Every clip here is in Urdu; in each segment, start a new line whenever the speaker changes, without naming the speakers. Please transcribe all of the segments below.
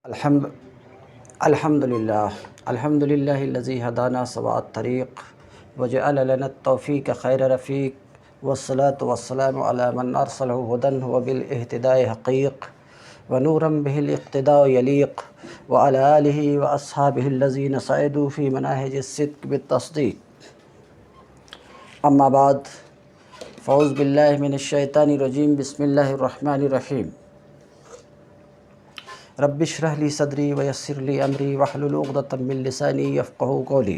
الحمد الحمد للہ الذی ہدانا سواء الطریق وجعل لنا التوفیق خیر رفیق والصلاة والسلام علی من ارسلہ ہدی وبالاہتداء حقیق ونورا به الاقتداء یلیق وعلی آلہ واصحابہ الذین صعدوا فی مناہج الصدق بالتصدیق اما بعد فاعوذ باللہ من الشیطان الرجیم بسم اللہ الرحمن الرحیم رب اشرح لی صدری ویسر لی امری واحلل عقدۃ من لسانی یفقہوا قولی۔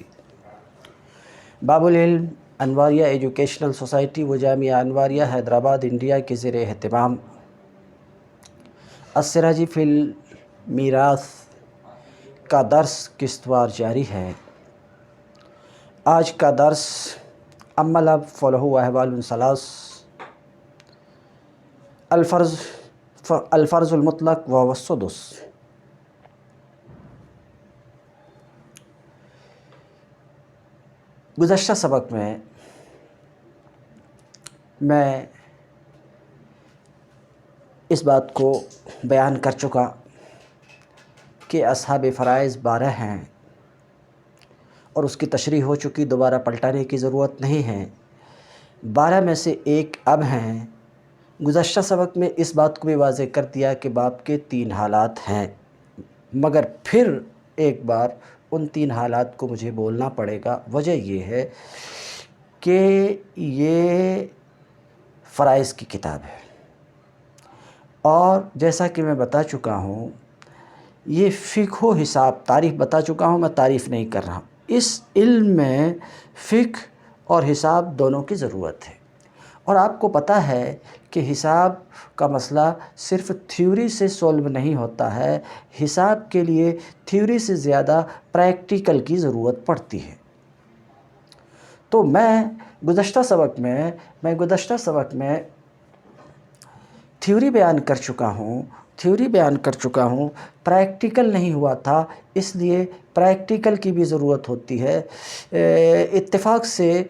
باب العلم انواریہ ایجوکیشنل سوسائٹی و جامعہ انواریہ حیدرآباد انڈیا کے زیر اہتمام السراجی فی المیراث کا درس قسطوار جاری ہے۔ آج کا درس اما الاب فلہ احوال ثلاث الفرض المطلق و السدس۔ گزشتہ سبق میں اس بات کو بیان کر چکا کہ اصحاب فرائض 12 ہیں اور اس کی تشریح ہو چکی، دوبارہ پلٹانے کی ضرورت نہیں ہے۔ 12 میں سے ایک اب ہیں۔ گزشتہ سبق میں اس بات کو بھی واضح کر دیا کہ باپ کے 3 حالات ہیں، مگر پھر ایک بار ان 3 حالات کو مجھے بولنا پڑے گا۔ وجہ یہ ہے کہ یہ فرائض کی کتاب ہے اور جیسا کہ میں بتا چکا ہوں یہ فقہ و حساب، تعریف بتا چکا ہوں، میں تعریف نہیں کر رہا ہوں۔ اس علم میں فقہ اور حساب دونوں کی ضرورت ہے، اور آپ کو پتہ ہے کہ حساب کا مسئلہ صرف تھیوری سے سولو نہیں ہوتا ہے، حساب کے لیے تھیوری سے زیادہ پریکٹیکل کی ضرورت پڑتی ہے۔ تو میں گزشتہ سبق میں تھیوری بیان کر چکا ہوں، پریکٹیکل نہیں ہوا تھا، اس لیے پریکٹیکل کی بھی ضرورت ہوتی ہے۔ اتفاق سے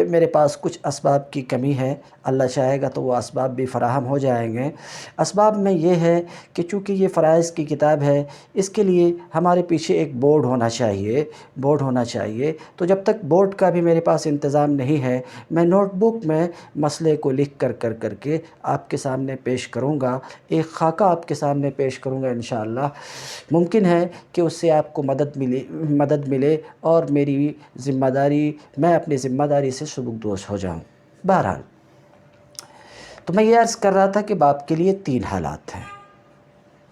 میرے پاس کچھ اسباب کی کمی ہے، اللہ چاہے گا تو وہ اسباب بھی فراہم ہو جائیں گے۔ اسباب میں یہ ہے کہ چونکہ یہ فرائض کی کتاب ہے، اس کے لیے ہمارے پیچھے ایک بورڈ ہونا چاہیے۔ تو جب تک بورڈ کا بھی میرے پاس انتظام نہیں ہے، میں نوٹ بک میں مسئلے کو لکھ کر کے آپ کے سامنے پیش کروں گا، ایک خاکہ آپ کے سامنے پیش کروں گا انشاءاللہ۔ ممکن ہے کہ اس سے آپ کو مدد ملے اور میں اپنی ذمہ داری سے سبکدوش ہو جاؤں۔ بہرحال تو میں یہ عرض کر رہا تھا کہ باپ کے لیے 3 حالات ہیں،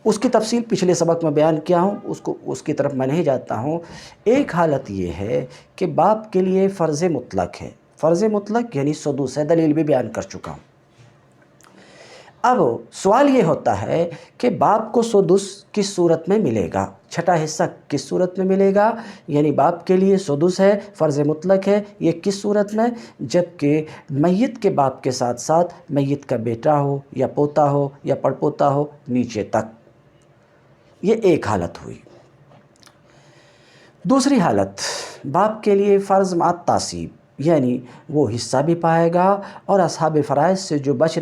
اس کی تفصیل پچھلے سبق میں بیان کیا ہوں، اس کی طرف میں نہیں جاتا ہوں۔ ایک حالت یہ ہے کہ باپ کے لیے فرض مطلق ہے، فرض مطلق یعنی سدس ہے، دلیل بھی بیان کر چکا ہوں۔ اب سوال یہ ہوتا ہے کہ باپ کو سدس کس صورت میں ملے گا، چھٹا حصہ کس صورت میں ملے گا؟ یعنی باپ کے لیے سدس ہے، فرض مطلق ہے، یہ کس صورت میں؟ جبکہ میت کے باپ کے ساتھ ساتھ میت کا بیٹا ہو یا پوتا ہو یا پڑپوتا ہو نیچے تک۔ یہ ایک حالت ہوئی۔ دوسری حالت، باپ کے لیے فرض مع تعصیب، یعنی وہ حصہ بھی پائے گا اور اصحاب فرائض سے جو بچ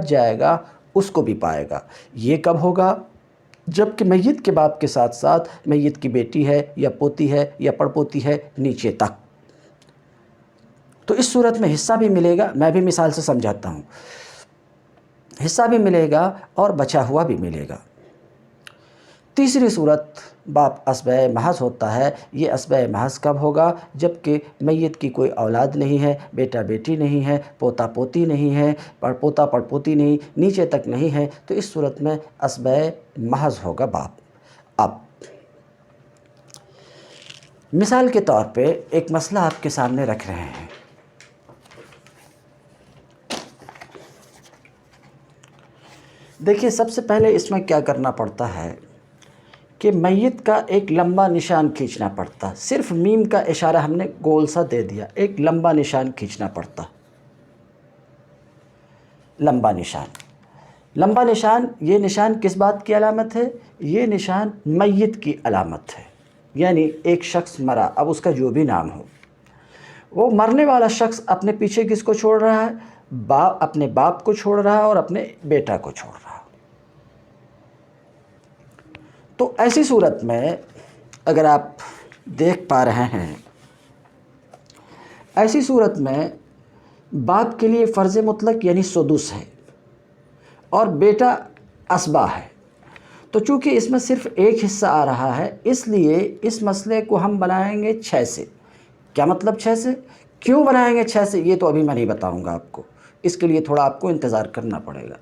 جائے گا اس کو بھی پائے گا۔ یہ کب ہوگا؟ جبکہ میت کے باپ کے ساتھ ساتھ میت کی بیٹی ہے یا پوتی ہے یا پڑپوتی ہے نیچے تک۔ تو اس صورت میں حصہ بھی ملے گا، میں بھی مثال سے سمجھاتا ہوں، حصہ بھی ملے گا اور بچا ہوا بھی ملے گا۔ تیسری صورت، باپ اسبہ محض ہوتا ہے۔ یہ اسبہ محض کب ہوگا؟ جبکہ میت کی کوئی اولاد نہیں ہے، بیٹا بیٹی نہیں ہے، پوتا پوتی نہیں ہے، پڑپوتا پڑپوتی نہیں، نیچے تک نہیں ہے، تو اس صورت میں اسبہ محض ہوگا باپ۔ اب مثال کے طور پہ ایک مسئلہ آپ کے سامنے رکھ رہے ہیں۔ دیکھیے، سب سے پہلے اس میں کیا کرنا پڑتا ہے کہ میت کا ایک لمبا نشان کھینچنا پڑتا، صرف میم کا اشارہ ہم نے گول سا دے دیا، ایک لمبا نشان کھینچنا پڑتا، لمبا نشان۔ یہ نشان کس بات کی علامت ہے؟ یہ نشان میت کی علامت ہے، یعنی ایک شخص مرا، اب اس کا جو بھی نام ہو، وہ مرنے والا شخص اپنے پیچھے کس کو چھوڑ رہا ہے؟ اپنے باپ کو چھوڑ رہا ہے اور اپنے بیٹا کو چھوڑ رہا ہے۔ تو ایسی صورت میں اگر آپ دیکھ پا رہے ہیں، ایسی صورت میں باپ کے لیے فرض مطلق یعنی سدس ہے اور بیٹا اسبا ہے، تو چونکہ اس میں صرف ایک حصہ آ رہا ہے، اس لیے اس مسئلے کو ہم بنائیں گے 6 سے۔ کیا مطلب 6 سے؟ کیوں بنائیں گے 6 سے یہ تو ابھی میں نہیں بتاؤں گا آپ کو، اس کے لیے تھوڑا آپ کو انتظار کرنا پڑے گا۔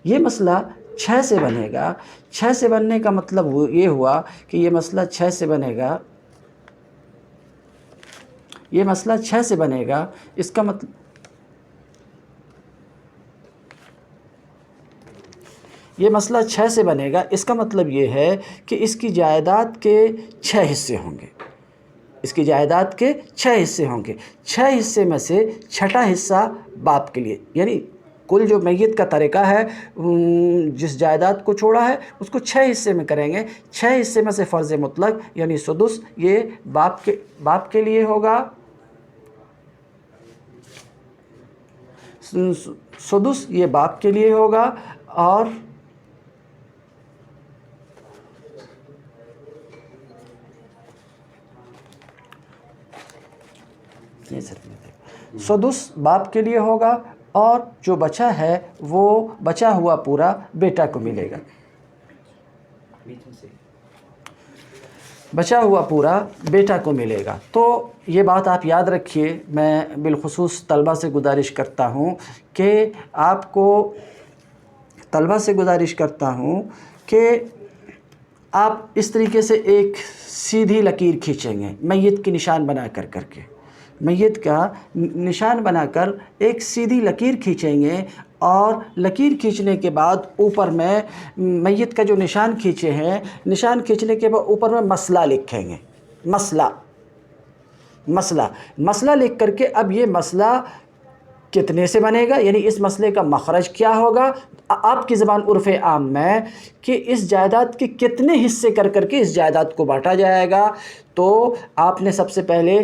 یہ مسئلہ 6 سے بنے گا۔ 6 سے بننے کا مطلب یہ ہوا کہ یہ مسئلہ 6 سے بنے گا، یہ مسئلہ 6 سے بنے گا، اس کا مطلب یہ مسئلہ 6 سے بنے گا، اس کا مطلب یہ ہے کہ اس کی جائیداد کے 6 حصے ہوں گے، اس کی جائیداد کے 6 حصے ہوں گے۔ 6 حصے میں سے چھٹا حصہ باپ کے لیے، یعنی کل جو میت کا طریقہ ہے جس جائیداد کو چھوڑا ہے اس کو 6 حصے میں کریں گے۔ 6 حصے میں سے فرض مطلق یعنی سدس یہ باپ کے لیے ہوگا، سدس یہ باپ کے لیے ہوگا، اور سدس باپ کے لیے ہوگا، اور جو بچا ہے وہ بچا ہوا پورا بیٹا کو ملے گا، بچا ہوا پورا بیٹا کو ملے گا۔ تو یہ بات آپ یاد رکھیے، میں بالخصوص طلبہ سے گزارش کرتا ہوں کہ طلبہ سے گزارش کرتا ہوں کہ آپ اس طریقے سے ایک سیدھی لکیر کھینچیں گے میت کی نشان بنا کر کے، میت کا نشان بنا کر ایک سیدھی لکیر کھینچیں گے، اور لکیر کھینچنے کے بعد اوپر میں میت کا جو نشان کھینچے ہیں، نشان کھینچنے کے بعد اوپر میں مسئلہ لکھیں گے، مسئلہ لکھ کر کے اب یہ مسئلہ کتنے سے بنے گا، یعنی اس مسئلے کا مخرج کیا ہوگا آپ کی زبان عرف عام میں، کہ اس جائیداد کے کتنے حصے کر کے اس جائیداد کو بانٹا جائے گا۔ تو آپ نے سب سے پہلے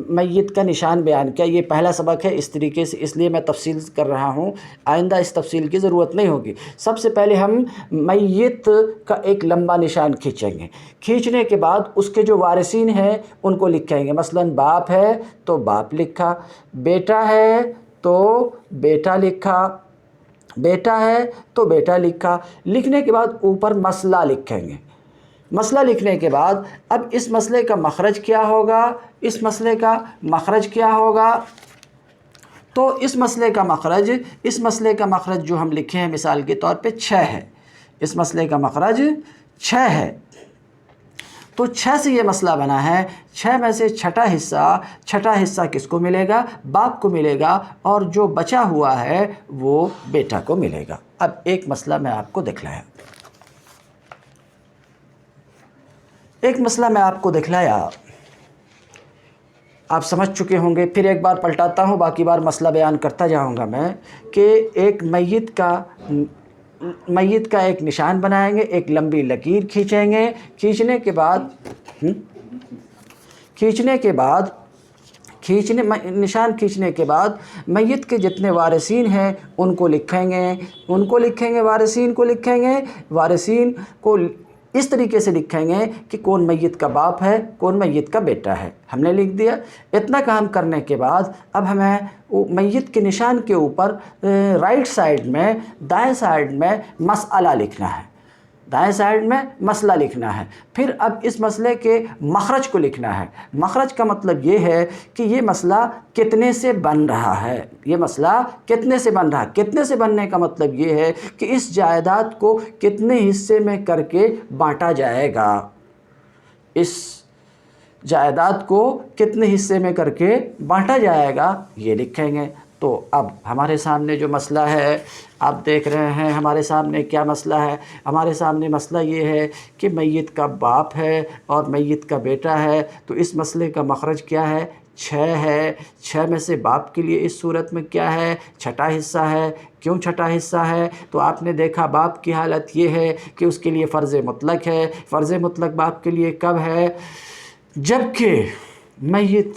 میت کا نشان بیان کیا، یہ پہلا سبق ہے اس طریقے سے، اس لیے میں تفصیل کر رہا ہوں، آئندہ اس تفصیل کی ضرورت نہیں ہوگی۔ سب سے پہلے ہم میت کا ایک لمبا نشان کھینچیں گے، کھینچنے کے بعد اس کے جو وارثین ہیں ان کو لکھیں گے، مثلا باپ ہے تو باپ لکھا، بیٹا ہے تو بیٹا لکھا، بیٹا ہے تو بیٹا لکھا۔ لکھنے کے بعد اوپر مسئلہ لکھیں گے، مسئلہ لکھنے کے بعد اب اس مسئلے کا مخرج کیا ہوگا، اس مسئلے کا مخرج کیا ہوگا، تو اس مسئلے کا مخرج جو ہم لکھے ہیں مثال کے طور پہ 6 ہے، اس مسئلے کا مخرج 6 ہے، تو 6 سے یہ مسئلہ بنا ہے۔ 6 میں سے چھٹا حصہ کس کو ملے گا؟ باپ کو ملے گا، اور جو بچا ہوا ہے وہ بیٹا کو ملے گا۔ اب ایک مسئلہ میں آپ کو دکھلایا، آپ سمجھ چکے ہوں گے، پھر ایک بار پلٹاتا ہوں، باقی بار مسئلہ بیان کرتا جاؤں گا میں، کہ ایک میت کا ایک نشان بنائیں گے، ایک لمبی لکیر کھینچیں گے، نشان کھینچنے کے بعد میت کے جتنے وارثین ہیں ان کو لکھیں گے، وارثین کو اس طریقے سے لکھیں گے کہ کون میت کا باپ ہے، کون میت کا بیٹا ہے، ہم نے لکھ دیا۔ اتنا کام کرنے کے بعد اب ہمیں میت کے نشان کے اوپر رائٹ سائڈ میں، دائیں سائڈ میں مسئلہ لکھنا ہے، پھر اب اس مسئلے کے مخرج کو لکھنا ہے۔ مخرج کا مطلب یہ ہے کہ یہ مسئلہ کتنے سے بن رہا ہے، کتنے سے بننے کا مطلب یہ ہے کہ اس جائیداد کو کتنے حصے میں کر کے بانٹا جائے گا، یہ لکھیں گے۔ تو اب ہمارے سامنے جو مسئلہ ہے، آپ دیکھ رہے ہیں ہمارے سامنے کیا مسئلہ ہے، ہمارے سامنے مسئلہ یہ ہے کہ میت کا باپ ہے اور میت کا بیٹا ہے، تو اس مسئلے کا مخرج کیا ہے؟ 6 ہے۔ 6 میں سے باپ کے لیے اس صورت میں کیا ہے؟ چھٹا حصہ ہے۔ کیوں چھٹا حصہ ہے؟ تو آپ نے دیکھا باپ کی حالت یہ ہے کہ اس کے لیے فرض مطلق ہے، فرض مطلق باپ کے لیے کب ہے؟ جب کہ میت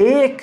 1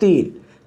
3,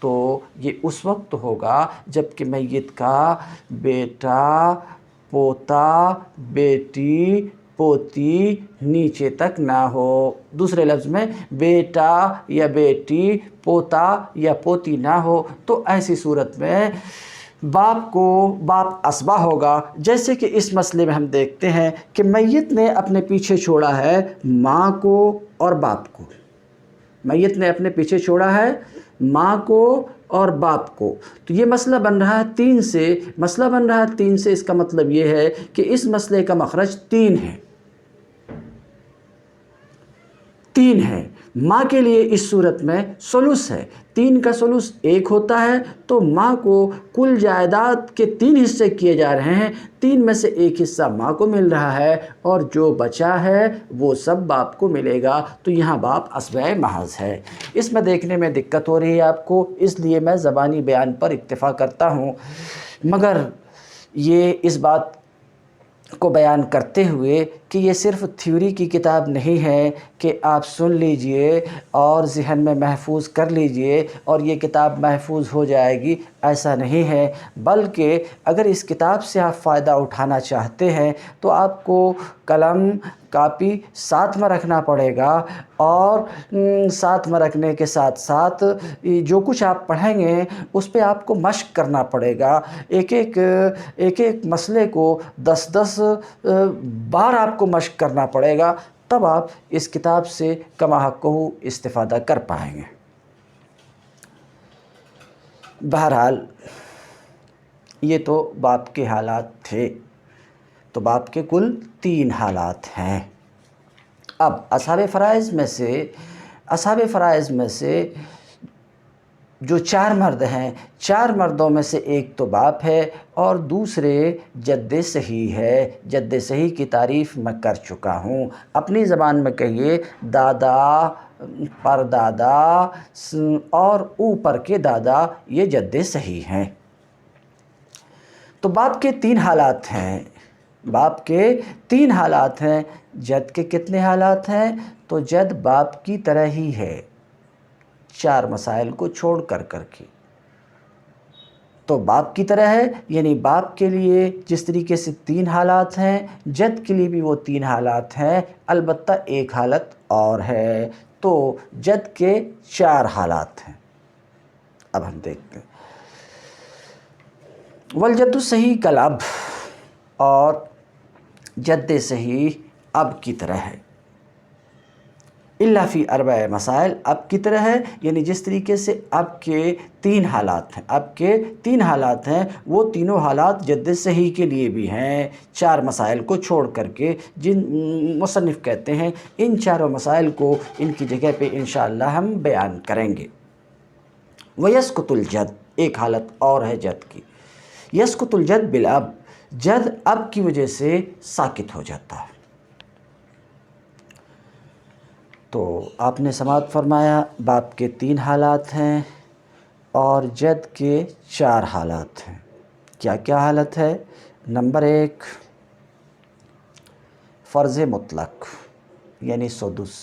تو یہ اس وقت ہوگا جب کہ میت کا بیٹا، پوتا، بیٹی، پوتی نیچے تک نہ ہو۔ دوسرے لفظ میں بیٹا یا بیٹی، پوتا یا پوتی نہ ہو، تو ایسی صورت میں باپ اسبہ ہوگا۔ جیسے کہ اس مسئلے میں ہم دیکھتے ہیں کہ میت نے اپنے پیچھے چھوڑا ہے ماں کو اور باپ کو۔ میت نے اپنے پیچھے چھوڑا ہے ماں کو اور باپ کو، تو یہ مسئلہ بن رہا ہے 3 سے۔ مسئلہ بن رہا ہے 3 سے، اس کا مطلب یہ ہے کہ اس مسئلے کا مخرج 3 ہے۔ 3 ہے۔ ماں کے لیے اس صورت میں ثلث ہے۔ 3 کا ثلث 1 ہوتا ہے، تو ماں کو کل جائیداد کے 3 حصے کیے جا رہے ہیں، 3 میں سے 1 حصہ ماں کو مل رہا ہے اور جو بچا ہے وہ سب باپ کو ملے گا، تو یہاں باپ اسبۂ محض ہے۔ اس میں دیکھنے میں دقت ہو رہی ہے آپ کو، اس لیے میں زبانی بیان پر اکتفا کرتا ہوں، مگر یہ اس بات کو بیان کرتے ہوئے کہ یہ صرف تھیوری کی کتاب نہیں ہے کہ آپ سن لیجئے اور ذہن میں محفوظ کر لیجئے اور یہ کتاب محفوظ ہو جائے گی، ایسا نہیں ہے، بلکہ اگر اس کتاب سے آپ فائدہ اٹھانا چاہتے ہیں تو آپ کو قلم کاپی ساتھ میں رکھنا پڑے گا، اور ساتھ میں رکھنے کے ساتھ ساتھ جو کچھ آپ پڑھیں گے اس پہ آپ کو مشق کرنا پڑے گا۔ ایک ایک مسئلے کو 10 بار آپ کو مشق کرنا پڑے گا، تب آپ اس کتاب سے کما حقہ استفادہ کر پائیں گے۔ بہرحال یہ تو باپ کے حالات تھے، تو باپ کے کل 3 حالات ہیں۔ اب اصحاب فرائض میں سے جو 4 مرد ہیں، 4 مردوں میں سے ایک تو باپ ہے اور دوسرے جد صحیح ہے۔ جد صحیح کی تعریف میں کر چکا ہوں، اپنی زبان میں کہیے دادا، پردادا اور اوپر کے دادا، یہ جد صحیح ہیں۔ تو باپ کے 3 حالات ہیں، باپ کے 3 حالات ہیں۔ جد کے کتنے حالات ہیں؟ تو جد باپ کی طرح ہی ہے، 4 مسائل کو چھوڑ کر کے تو باپ کی طرح ہے، یعنی باپ کے لیے جس طریقے سے 3 حالات ہیں، جد کے لیے بھی وہ 3 حالات ہیں، البتہ ایک حالت اور ہے، تو جد کے 4 حالات ہیں۔ اب ہم دیکھتے ہیں، والجد صحیح کالاب، اور جد صحیح اب کی طرح ہے، الا فی 4 مسائل، اب کی طرح ہے، یعنی جس طریقے سے اب کے 3 حالات ہیں، اب کے 3 حالات ہیں، وہ تینوں حالات جد صحیح کے لیے بھی ہیں، 4 مسائل کو چھوڑ کر کے، جن مصنف کہتے ہیں ان 4 مسائل کو ان کی جگہ پہ انشاءاللہ ہم بیان کریں گے۔ وَيَسْقُطُ الْجَدْ، ایک حالت اور ہے جد کی، يَسْقُطُ الْجَدْ بِالْأَبْ، جد اب کی وجہ سے ساکت ہو جاتا ہے۔ تو آپ نے سماعت فرمایا باپ کے 3 حالات ہیں اور جد کے 4 حالات ہیں۔ کیا کیا حالت ہے؟ نمبر 1، فرض مطلق یعنی سدس،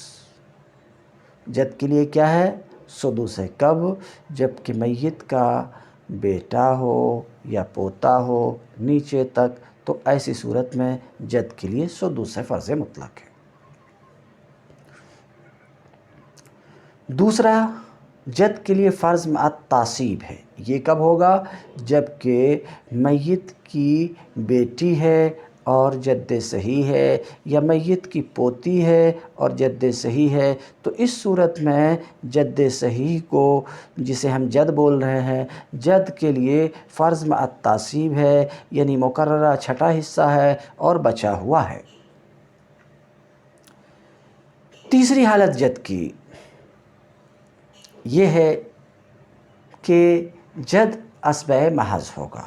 جد کے لیے کیا ہے؟ سدس ہے۔ کب؟ جب کہ میت کا بیٹا ہو یا پوتا ہو نیچے تک، تو ایسی صورت میں جد کے لیے سدس ہے، فرض مطلق ہے۔ دوسرا، جد کے لیے فرض مع تعصیب ہے۔ یہ کب ہوگا؟ جب کہ میت کی بیٹی ہے اور جد صحیح ہے، یا میت کی پوتی ہے اور جد صحیح ہے، تو اس صورت میں جد صحیح کو، جسے ہم جد بول رہے ہیں، جد کے لیے فرض مع تعصیب ہے، یعنی مقررہ چھٹا حصہ ہے اور بچا ہوا ہے۔ تیسری حالت جد کی یہ ہے کہ جد اسبۂ محض ہوگا۔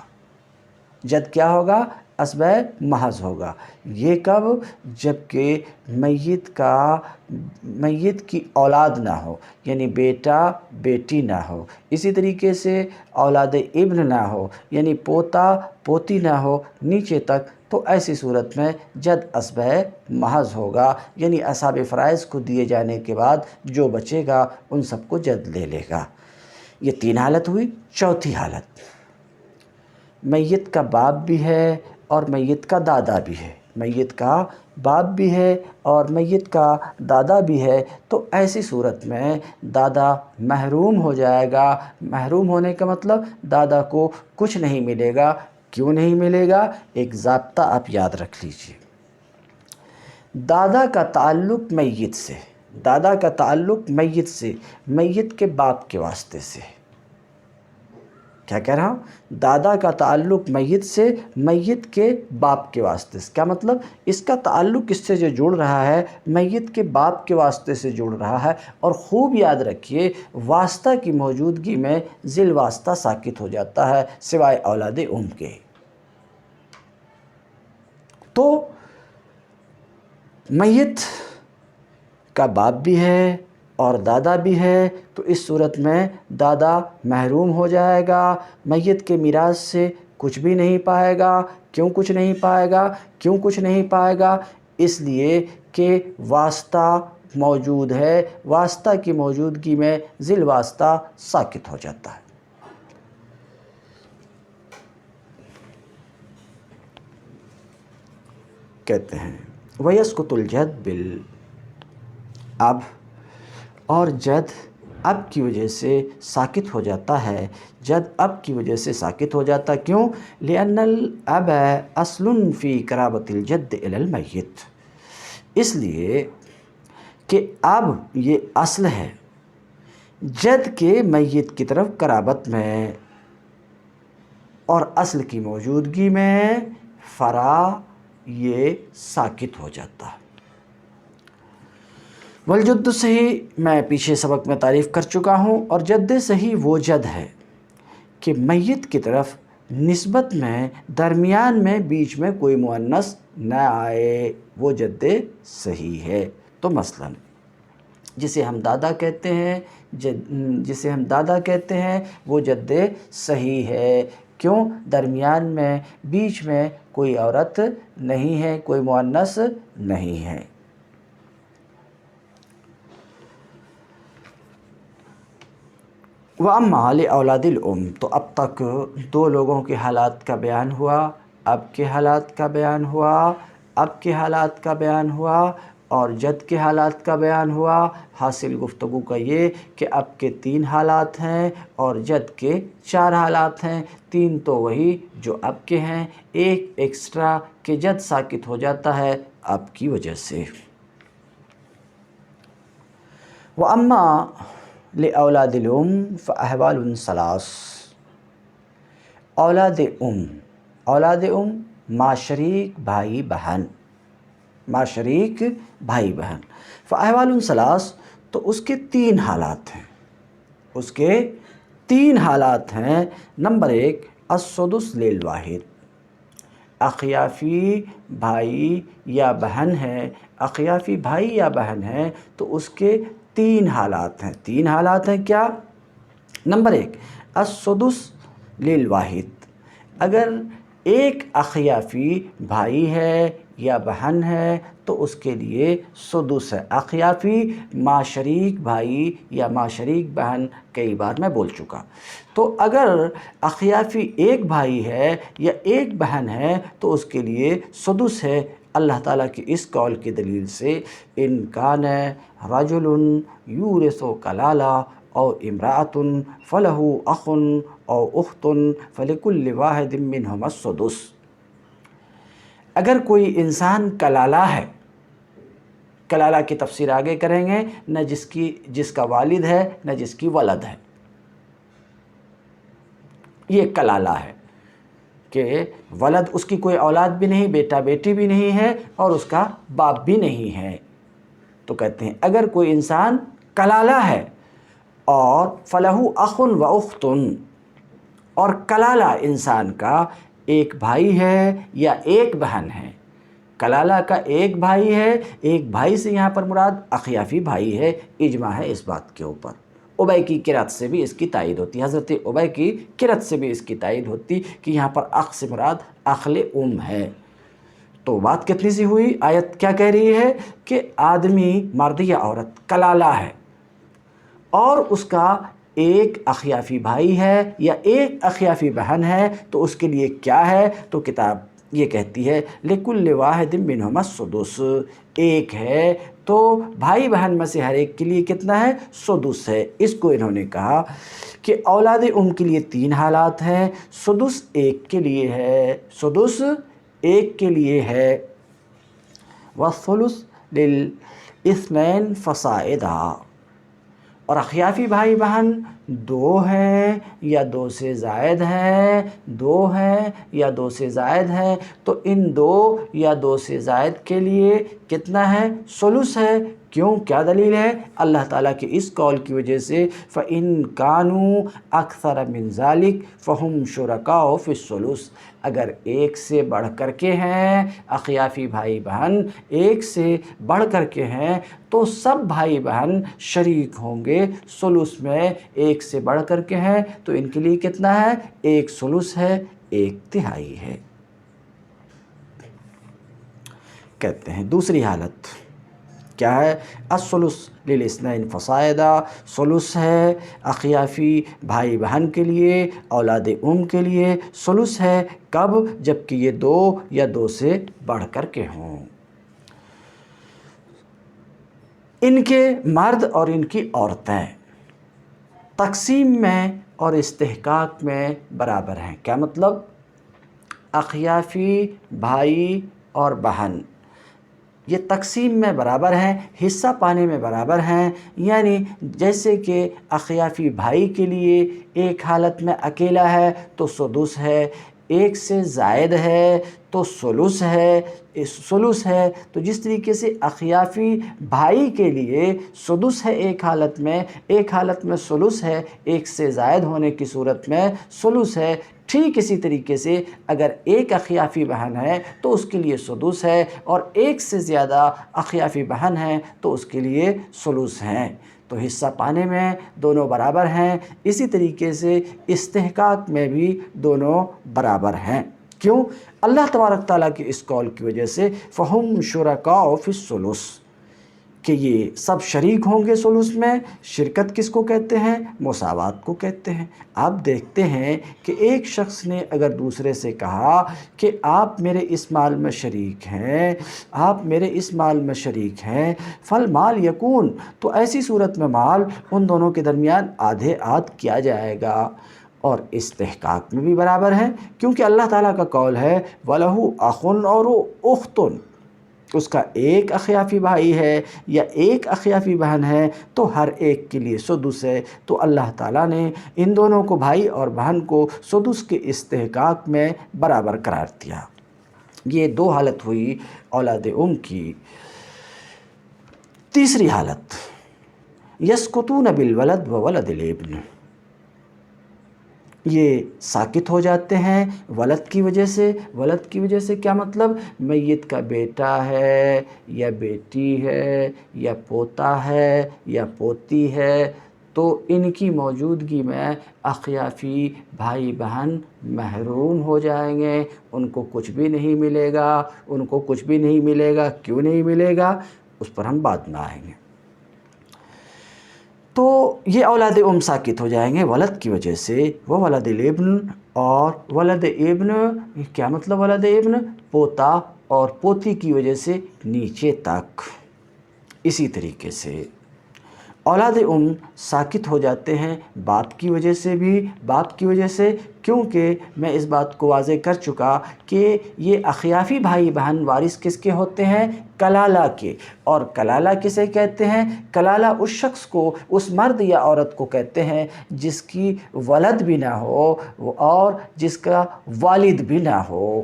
جد کیا ہوگا؟ اسبۂ محض ہوگا۔ یہ کب؟ جب کہ میت کی اولاد نہ ہو، یعنی بیٹا بیٹی نہ ہو، اسی طریقے سے اولاد ابن نہ ہو، یعنی پوتا پوتی نہ ہو نیچے تک، تو ایسی صورت میں جد اسبۂ محض ہوگا، یعنی اصحاب فرائض کو دیے جانے کے بعد جو بچے گا ان سب کو جد لے لے گا۔ یہ 3 حالت ہوئی۔ چوتھی حالت، میت کا باپ بھی ہے اور میت کا دادا بھی ہے، میت کا باپ بھی ہے اور میت کا دادا بھی ہے، تو ایسی صورت میں دادا محروم ہو جائے گا۔ محروم ہونے کا مطلب دادا کو کچھ نہیں ملے گا۔ کیوں نہیں ملے گا؟ ایک ضابطہ آپ یاد رکھ لیجئے، دادا کا تعلق میت سے، دادا کا تعلق میت سے، میت کے باپ کے واسطے سے۔ کیا کہہ رہا ہوں؟ دادا کا تعلق میت سے، میت کے باپ کے واسطے سے۔ کیا مطلب؟ اس کا تعلق اس سے جو جڑ رہا ہے میت کے باپ کے واسطے سے جڑ رہا ہے، اور خوب یاد رکھیے واسطہ کی موجودگی میں ذیل واسطہ ساکت ہو جاتا ہے سوائے اولاد کے۔ تو میت کا باپ بھی ہے اور دادا بھی ہے، تو اس صورت میں دادا محروم ہو جائے گا، میت کے میراث سے کچھ بھی نہیں پائے گا۔ کیوں کچھ نہیں پائے گا؟ کیوں کچھ نہیں پائے گا؟ اس لیے کہ واسطہ موجود ہے، واسطہ کی موجودگی میں ذیل واسطہ ساکت ہو جاتا ہے۔ کہتے ہیں وَيَسْقُطُ الْجَدُّ بِالْأَبِ، اور جد اب کی وجہ سے ساکت ہو جاتا ہے، جد اب کی وجہ سے ساکت ہو جاتا ہے۔ کیوں؟ لِأَنَّ الْأَبَ أَصْلٌ فِي قَرَابَةِ الْجَدِّ إِلَى الْمَيِّتِ، اس لیے کہ اب یہ اصل ہے جد کے میت کی طرف قرابت میں، اور اصل کی موجودگی میں فرع یہ ساکت ہو جاتا ہے۔ والجد صحیح میں پیچھے سبق میں تعریف کر چکا ہوں، اور جد صحیح وہ جد ہے کہ میت کی طرف نسبت میں درمیان میں بیچ میں کوئی مؤنث نہ آئے، وہ جد صحیح ہے۔ تو مثلا جسے ہم دادا کہتے ہیں، جسے ہم دادا کہتے ہیں وہ جد صحیح ہے۔ کیوں؟ درمیان میں بیچ میں کوئی عورت نہیں ہے، کوئی مؤنث نہیں ہے۔ وَأَمَّا لِأَوْلَادِ الْأُمِّ، تو اب تک 2 لوگوں کے حالات کا بیان ہوا، اب کے حالات کا بیان ہوا، اب کے حالات کا بیان ہوا، اور جد کے حالات کا بیان ہوا۔ حاصل گفتگو کا یہ کہ اب کے 3 حالات ہیں اور جد کے 4 حالات ہیں۔ 3 تو وہی جو اب کے ہیں، ایک ایکسٹرا کہ جد ساکت ہو جاتا ہے اب کی وجہ سے۔ وَأَمَّا لِأَوْلَادِ الْأُمِّ فَأَحْوَالٌ ثَلَاثٌ، اولاد اولاد ماں شریک بھائی بہن، ماں شریک بھائی بہن، فَأَحْوَالٌ ثَلَاثٌ، تو اس کے 3 حالات ہیں، اس کے 3 حالات ہیں۔ نمبر 1 السدس للواحد، اخیافی بھائی یا بہن ہے، اخیافی بھائی یا بہن ہے تو اس کے 3 حالات ہیں۔ 3 حالات ہیں کیا؟ نمبر 1 السدس للواحد، اگر ایک اخیافی بھائی ہے یا بہن ہے تو اس کے لیے سدس ہے۔ اخیافی ماں شریک بھائی یا ماں شریک بہن کئی بار میں بول چکا۔ تو اگر اخیافی ایک بھائی ہے یا ایک بہن ہے تو اس کے لیے سدس ہے، اللہ تعالیٰ کی اس قول کی دلیل سے ان کان رجل یورث کلالہ او امرأۃ فلہ اخ او اخت فلکل واحد منہما السدس، اگر کوئی انسان کلالہ ہے، کلالہ کی تفسیر آگے کریں گے، نہ جس کا والد ہے نہ جس کی ولد ہے، یہ کلالہ ہے کہ ولد اس کی کوئی اولاد بھی نہیں، بیٹا بیٹی بھی نہیں ہے اور اس کا باپ بھی نہیں ہے، تو کہتے ہیں اگر کوئی انسان کلالہ ہے اور فلہ اخ و اخت، اور کلالہ انسان کا ایک بھائی ہے یا ایک بہن ہے، کلالہ کا ایک بھائی ہے، ایک بھائی سے یہاں پر مراد اخیافی بھائی ہے، اجماع ہے اس بات کے اوپر۔ ابی کی قرأت سے بھی اس کی تائید ہوتی، حضرت ابی کی قرأت سے بھی اس کی تائید ہوتی کہ یہاں پر اخ سے مراد اخل ہے۔ تو بات کتنی سی ہوئی؟ آیت کیا کہہ رہی ہے کہ آدمی، مرد یا عورت کلالہ ہے اور اس کا ایک اخیافی بھائی ہے یا ایک اخیافی بہن ہے تو اس کے لیے کیا ہے؟ تو کتاب یہ کہتی ہے لِكُلِّ وَاحِدٍ مِّنْهُمَا السُّدُسُ، ایک ہے تو بھائی بہن میں سے ہر ایک کے لیے کتنا ہے؟ سدس ہے۔ اس کو انہوں نے کہا کہ اولاد کے لیے 3 حالات ہیں، سدس ایک کے لیے ہے، سدس ایک کے لیے ہے، وَالثُّلُثُ لِلْاثْنَيْنِ فَصَاعِدَا، اور اخیافی بھائی بہن 2 ہیں یا 2 سے زائد ہیں، 2 ہیں یا 2 سے زائد ہیں، تو ان 2 یا 2 سے زائد کے لیے کتنا ہے؟ ثلث ہے۔ کیوں؟ کیا دلیل ہے؟ اللہ تعالیٰ کے اس قول کی وجہ سے فَإِن كَانُوا أَكْثَرَ مِن ذَلِكَ فَهُمْ شُرَكَاءُ فِي الثُّلُثِ، اگر ایک سے بڑھ کر کے ہیں اخیافی بھائی بہن، ایک سے بڑھ کر کے ہیں تو سب بھائی بہن شریک ہوں گے ثلث میں، ایک سے بڑھ کر کے ہیں تو ان کے لیے کتنا ہے؟ 1 ثلث ہے، 1 تہائی ہے۔ کہتے ہیں دوسری حالت کیا ہے؟ الثلث للاثنین فصاعدا، ثلث ہے اخیافی بھائی بہن کے لیے، اولاد کے لیے ثلث ہے، کب؟ جب کہ یہ 2 یا 2 سے بڑھ کر کے ہوں۔ ان کے مرد اور ان کی عورتیں تقسیم میں اور استحقاق میں برابر ہیں۔ کیا مطلب؟ اخیافی بھائی اور بہن یہ تقسیم میں برابر ہیں، حصہ پانے میں برابر ہیں، یعنی جیسے کہ اخیافی بھائی کے لیے ایک حالت میں اکیلا ہے تو سدس ہے، ایک سے زائد ہے تو ثلث ہے، ثلث ہے، تو جس طریقے سے اخیافی بھائی کے لیے سدس ہے ایک حالت میں ثلث ہے، ایک سے زائد ہونے کی صورت میں ثلث ہے، ٹھیک اسی طریقے سے اگر ایک اخیافی بہن ہے تو اس کے لیے سدس ہے، اور ایک سے زیادہ اخیافی بہن ہے تو اس کے لیے ثلث ہیں۔ تو حصہ پانے میں دونوں برابر ہیں، اسی طریقے سے استحقاق میں بھی دونوں برابر ہیں۔ کیوں؟ اللہ تبارک تعالیٰ کی اس قول کی وجہ سے فَهُمْ شُرَكَاءُ فِي الثُّلُثِ، کہ یہ سب شریک ہوں گے ثلث میں۔ شرکت کس کو کہتے ہیں؟ مساوات کو کہتے ہیں۔ آپ دیکھتے ہیں کہ ایک شخص نے اگر دوسرے سے کہا کہ آپ میرے اس مال میں شریک ہیں، آپ میرے اس مال میں شریک ہیں، فالمال یکون، تو ایسی صورت میں مال ان دونوں کے درمیان آدھے آدھ کیا جائے گا، اور استحقاق میں بھی برابر ہیں، کیونکہ اللہ تعالیٰ کا قول ہے وَلَهُ أَخٌ أَوْ أُخْتٌ، اس کا ایک اخیافی بھائی ہے یا ایک اخیافی بہن ہے تو ہر ایک کے لیے سدس ہے۔ تو اللہ تعالیٰ نے ان دونوں کو، بھائی اور بہن کو، سدس کے استحقاق میں برابر قرار دیا۔ یہ 2 حالت ہوئی اولاد کی۔ تیسری حالت یسقطون بالولد وولد الابن، یہ ساکت ہو جاتے ہیں ولد کی وجہ سے۔ ولد کی وجہ سے کیا مطلب؟ میت کا بیٹا ہے یا بیٹی ہے یا پوتا ہے یا پوتی ہے تو ان کی موجودگی میں اخیافی بھائی بہن محروم ہو جائیں گے، ان کو کچھ بھی نہیں ملے گا، ان کو کچھ بھی نہیں ملے گا۔ کیوں نہیں ملے گا؟ اس پر ہم بعد میں آئیں گے۔ تو یہ اولاد ساکت ہو جائیں گے ولد کی وجہ سے۔ وہ ولد الابن، اور ولد ابن کیا مطلب؟ ولد ابن پوتا اور پوتی کی وجہ سے نیچے تک۔ اسی طریقے سے اولاد ساکت ہو جاتے ہیں باپ کی وجہ سے بھی، باپ کی وجہ سے، کیونکہ میں اس بات کو واضح کر چکا کہ یہ اخیافی بھائی بہن وارث کس کے ہوتے ہیں؟ کلالہ کے۔ اور کلالہ کسے کہتے ہیں؟ کلالہ اس شخص کو، اس مرد یا عورت کو کہتے ہیں جس کی ولد بھی نہ ہو اور جس کا والد بھی نہ ہو،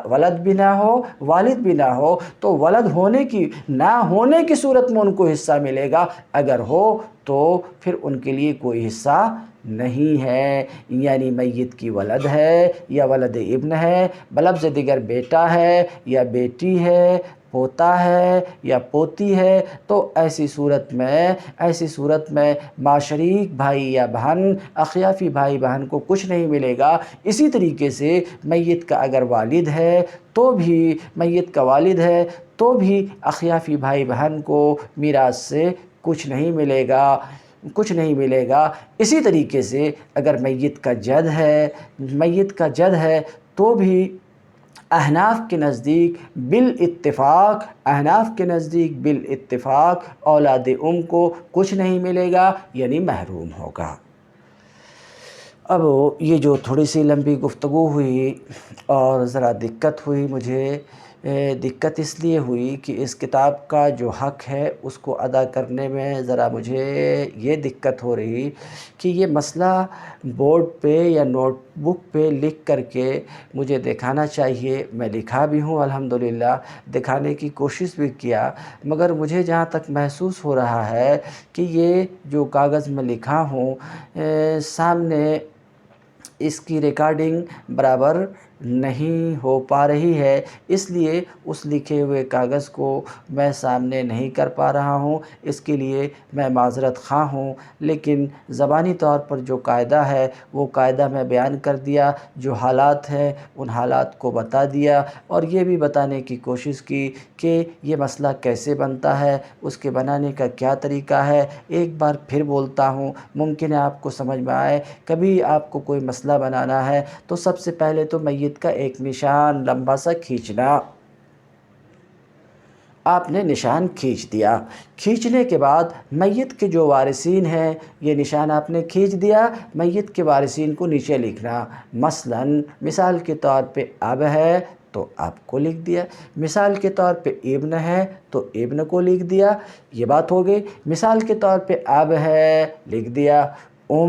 ولد بھی نہ ہو والد بھی نہ ہو، تو ولد ہونے کی نہ ہونے کی صورت میں ان کو حصہ ملے گا، اگر ہو تو پھر ان کے لیے کوئی حصہ نہیں ہے۔ یعنی میت کی ولد ہے یا ولد ابن ہے، بلفظ دیگر بیٹا ہے یا بیٹی ہے، پوتا ہے یا پوتی ہے، تو ایسی صورت میں ماشریک بھائی یا بہن، اخیافی بھائی بہن کو کچھ نہیں ملے گا۔ اسی طریقے سے میت کا اگر والد ہے تو بھی، میت کا والد ہے تو بھی اخیافی بھائی بہن کو میراث سے کچھ نہیں ملے گا۔ کچھ نہیں ملے گا۔ اسی طریقے سے اگر میت کا جد ہے تو بھی احناف کے نزدیک بالاتفاق اولاد کو کچھ نہیں ملے گا، یعنی محروم ہوگا۔ اب یہ جو تھوڑی سی لمبی گفتگو ہوئی اور ذرا دقت ہوئی مجھے، دقت اس لیے ہوئی کہ اس کتاب کا جو حق ہے اس کو ادا کرنے میں ذرا مجھے یہ دقت ہو رہی کہ یہ مسئلہ بورڈ پہ یا نوٹ بک پہ لکھ کر کے مجھے دکھانا چاہیے۔ میں لکھا بھی ہوں الحمدللہ، دکھانے کی کوشش بھی کیا، مگر مجھے جہاں تک محسوس ہو رہا ہے کہ یہ جو کاغذ میں لکھا ہوں سامنے اس کی ریکارڈنگ برابر نہیں ہو پا رہی ہے، اس لیے اس لکھے ہوئے کاغذ کو میں سامنے نہیں کر پا رہا ہوں۔ اس کے لیے میں معذرت خواہ ہوں، لیکن زبانی طور پر جو قاعدہ ہے وہ قاعدہ میں بیان کر دیا، جو حالات ہیں ان حالات کو بتا دیا، اور یہ بھی بتانے کی کوشش کی کہ یہ مسئلہ کیسے بنتا ہے، اس کے بنانے کا کیا طریقہ ہے۔ ایک بار پھر بولتا ہوں، ممکن ہے آپ کو سمجھ میں آئے۔ کبھی آپ کو کوئی مسئلہ بنانا ہے تو سب سے پہلے تو میت کا ایک نشان لمبا سا کھینچنا۔ آپ نے نشان کھینچ دیا، کھینچنے کے بعد میت کے جو وارثین ہیں، یہ نشان آپ نے کھینچ دیا، میت کے وارثین کو نیچے لکھنا۔ مثال کے طور پہ اب ہے تو اب کو لکھ دیا، مثال کے طور پہ ابن ہے تو ابن کو لکھ دیا، یہ بات ہو گئی۔ مثال کے طور پہ اب ہے لکھ دیا،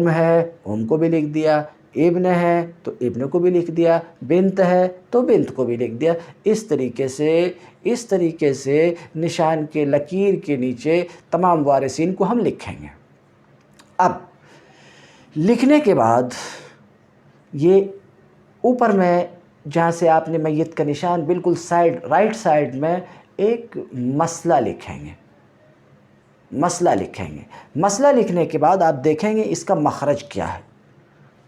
ہے کو بھی لکھ دیا، ابن ہے تو ابن کو بھی لکھ دیا، بنت ہے تو بنت کو بھی لکھ دیا۔ اس طریقے سے نشان کے لکیر کے نیچے تمام وارثین کو ہم لکھیں گے۔ اب لکھنے کے بعد یہ اوپر میں جہاں سے آپ نے میت کا نشان بالکل رائٹ سائیڈ میں ایک مسئلہ لکھیں گے۔ مسئلہ لکھنے کے بعد آپ دیکھیں گے اس کا مخرج کیا ہے۔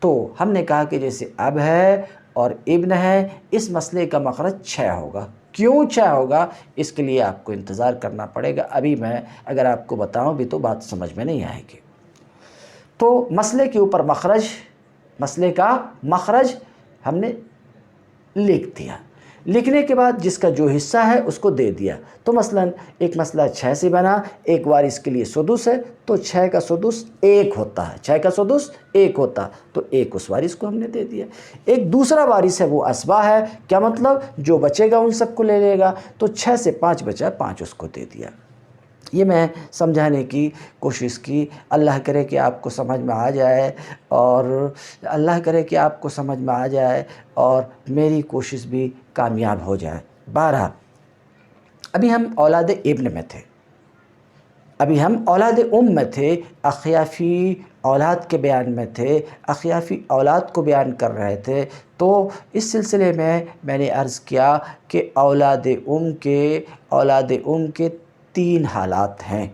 تو ہم نے کہا کہ جیسے اب ہے اور ابن ہے، اس مسئلے کا مخرج 6 ہوگا۔ کیوں 6 ہوگا اس کے لیے آپ کو انتظار کرنا پڑے گا، ابھی میں اگر آپ کو بتاؤں بھی تو بات سمجھ میں نہیں آئے گی۔ تو مسئلے کے اوپر مسئلے کا مخرج ہم نے لکھ دیا۔ لکھنے کے بعد جس کا جو حصہ ہے اس کو دے دیا۔ تو مثلا ایک مسئلہ 6 سے بنا، ایک وارث کے لیے سدس ہے تو 6 کا سدس 1 ہوتا ہے، 6 کا سدس 1 ہوتا، تو 1 اس وارث کو ہم نے دے دیا۔ ایک دوسرا وارث ہے وہ اسبا ہے، کیا مطلب جو بچے گا ان سب کو لے لے گا، تو 6 سے 5 بچا، 5 اس کو دے دیا۔ یہ میں سمجھانے کی کوشش کی، اللہ کرے کہ آپ کو سمجھ میں آ جائے، اور میری کوشش بھی کامیاب ہو جائے۔ بہرحال ابھی ہم اولاد ابن میں تھے، ابھی ہم اولاد میں تھے، اخیافی اولاد کے بیان میں تھے، اخیافی اولاد کو بیان کر رہے تھے۔ تو اس سلسلے میں نے عرض کیا کہ اولاد کے 3 حالات ہیں۔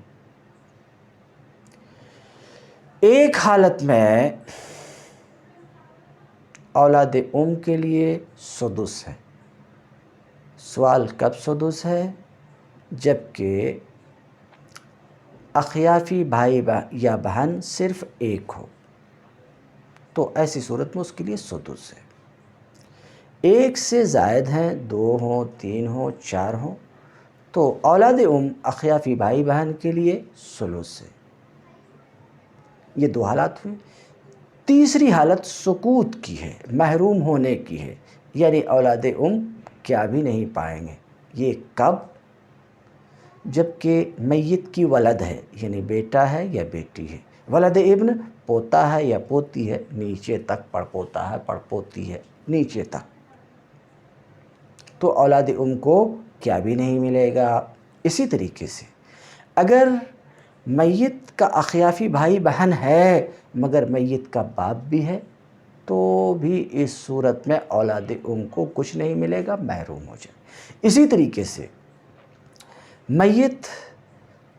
ایک حالت میں اولاد کے لیے سدس ہے۔ سوال کب سدس ہے؟ جبکہ اخیافی بھائی یا بہن صرف ایک ہو، تو ایسی صورت میں اس کے لیے سدس ہے۔ 1 سے زائد ہیں، 2 ہوں، 3 ہوں، 4 ہوں، تو اولاد اخیافی بھائی بہن کے لیے ثلث ہے۔ یہ 2 حالات ہوئے۔ تیسری حالت سقوط کی ہے، محروم ہونے کی ہے، یعنی اولاد کیا بھی نہیں پائیں گے۔ یہ کب؟ جبکہ میت کی ولد ہے، یعنی بیٹا ہے یا بیٹی ہے، ولد ابن پوتا ہے یا پوتی ہے، نیچے تک پڑپوتا ہے پڑپوتی ہے، نیچے تک، تو اولاد کو کیا بھی نہیں ملے گا۔ اسی طریقے سے اگر میت کا اخیافی بھائی بہن ہے مگر میت کا باپ بھی ہے تو بھی اس صورت میں اولاد کو کچھ نہیں ملے گا، محروم ہو جائے۔ اسی طریقے سے میت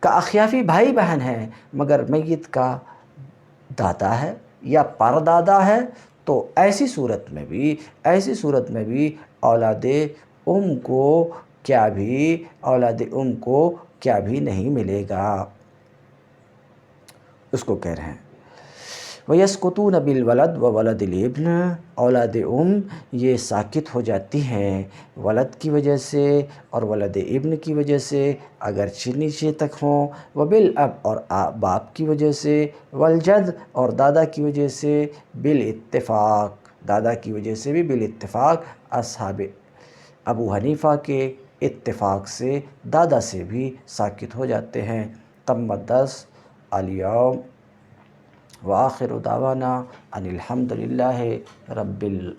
کا اخیافی بھائی بہن ہے مگر میت کا دادا ہے یا پردادا ہے، تو ایسی صورت میں بھی اولاد کو کیا بھی نہیں ملے گا۔ اس کو کہہ رہے ہیں۔ وَيَسْقُطُونَ بِالْوَلَدِ وَوَلَدِ الْإِبْنِ، اولاد یہ ساکت ہو جاتی ہیں ولد کی وجہ سے اور ولد ابن کی وجہ سے اگرچہ نیچے تک ہوں، وبالاب اور باپ کی وجہ سے، والجد اور دادا کی وجہ سے، بالاتفاق دادا کی وجہ سے بھی بالاتفاق اصحاب ابو حنیفہ کے اتفاق سے دادا سے بھی ساکت ہو جاتے ہیں۔ تم الدرس اليوم وآخر دعوانا ان الحمد للہ رب العالمین۔